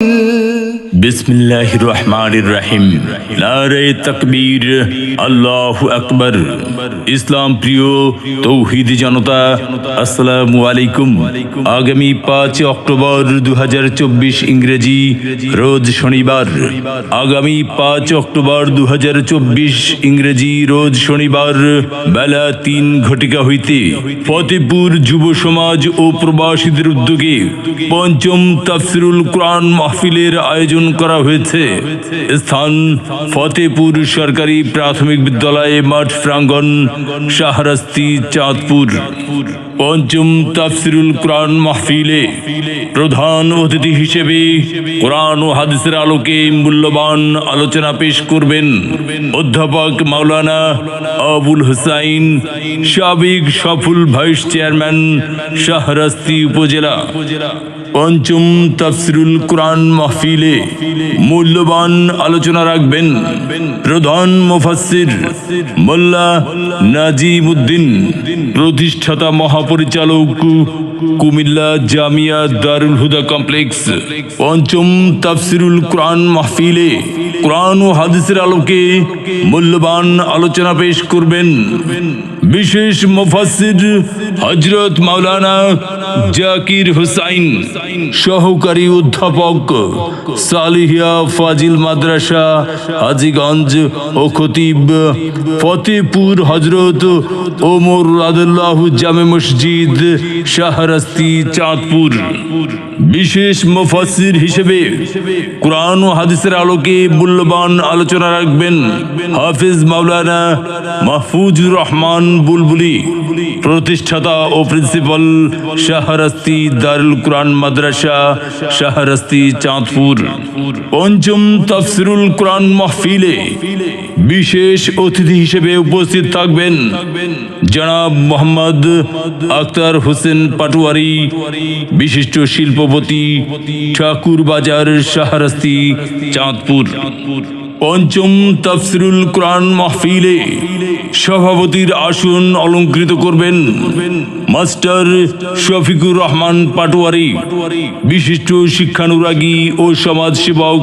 बिस्मिल्लाहिर रहमानिर रहीम। नारे तकबीर, আল্লাহু আকবার। ইসলাম প্রিয় তৌহিদি জনতা, আসসালামু আলাইকুম। আগামী 5 অক্টোবর 2024 ইংরেজি, রোজ শনিবার। আগামী 5 অক্টোবর 2024 ইংরেজি রোজ শনিবার বেলা 3 ঘটিকা হইতে ফতেপুর যুব সমাজ ও প্রবাসীদের উদ্যোগে পঞ্চম তাফসিরুল কোরআন মাহফিলের আয়োজন করা হয়েছে। স্থান ফতেপুর সরকারি প্রাথমিক বিদ্যালয় মাঠ প্রাঙ্গণ, শাহরাস্তি, চাঁদপুর। পঞ্চম তাফসিরুল কোরআন মাহফিলে প্রধান অতিথি হিসেবে কোরআন ও হাদিসের আলোকে মূল্যবান আলোচনা পেশ করবেন অধ্যাপক মাওলানা আবুল হুসাইন, সাবেক সফল ভাইস চেয়ারম্যান, শাহরাস্তি উপজেলা। পঞ্চম তাফসিরুল কোরআন মাহফিলে মূল্যবান আলোচনা রাখবেন প্রধান মুফাসসির মোল্লা নাজিম উদ্দিন, প্রতিষ্ঠাতা মহাপরিচালক, কুমিল্লা জামিয়া দারুল হুদা কমপ্লেক্স। পঞ্চম তাফসিরুল কোরআন মাহফিলে কোরআন ও হাদিসের আলোকে মূল্যবান আলোচনা পেশ করবেন বিশেষ মুফাসসির হযরত মাওলানা জাকির হুসাইন, সহকারী অধ্যাপক, সালিহিয়া ফাজিল মাদ্রাসা, হাজীগঞ্জ ও খতিব, ফতেপুর হযরত ওমর রাদিয়াল্লাহু জামে মসজিদ, শাহরাস্তি, চাঁদপুর। বিশেষ মুফাসসির হিসেবে কোরআন ও হাদিসের আলোকে মূল্যবান আলোচনা রাখবেন হাফেজ মাওলানা মাহফুজুর রহমান বুলবুলি, প্রতিষ্ঠাতা ও প্রিন্সিপাল, শাহরাস্তি দারুল কোরআন মাদ্রাসা, শাহরাস্তি, চাঁদপুর। পঞ্চম তাফসিরুল কোরআন মাহফিলে বিশেষ অতিথি হিসেবে উপস্থিত থাকবেন জনাব মোহাম্মদ আখতার হোসেন পাটোয়ারি, বিশিষ্ট শিল্পপতি, ঠাকুর বাজার, শাহরাস্তি, চাঁদপুর। পঞ্চম তাফসিরুল কোরআন মাহফিলে সভাপতির আসন অলংকৃত করবেন মাস্টার শফিকুর রহমান পাটোয়ারি, বিশিষ্ট শিক্ষানুরাগী ও সমাজসেবক।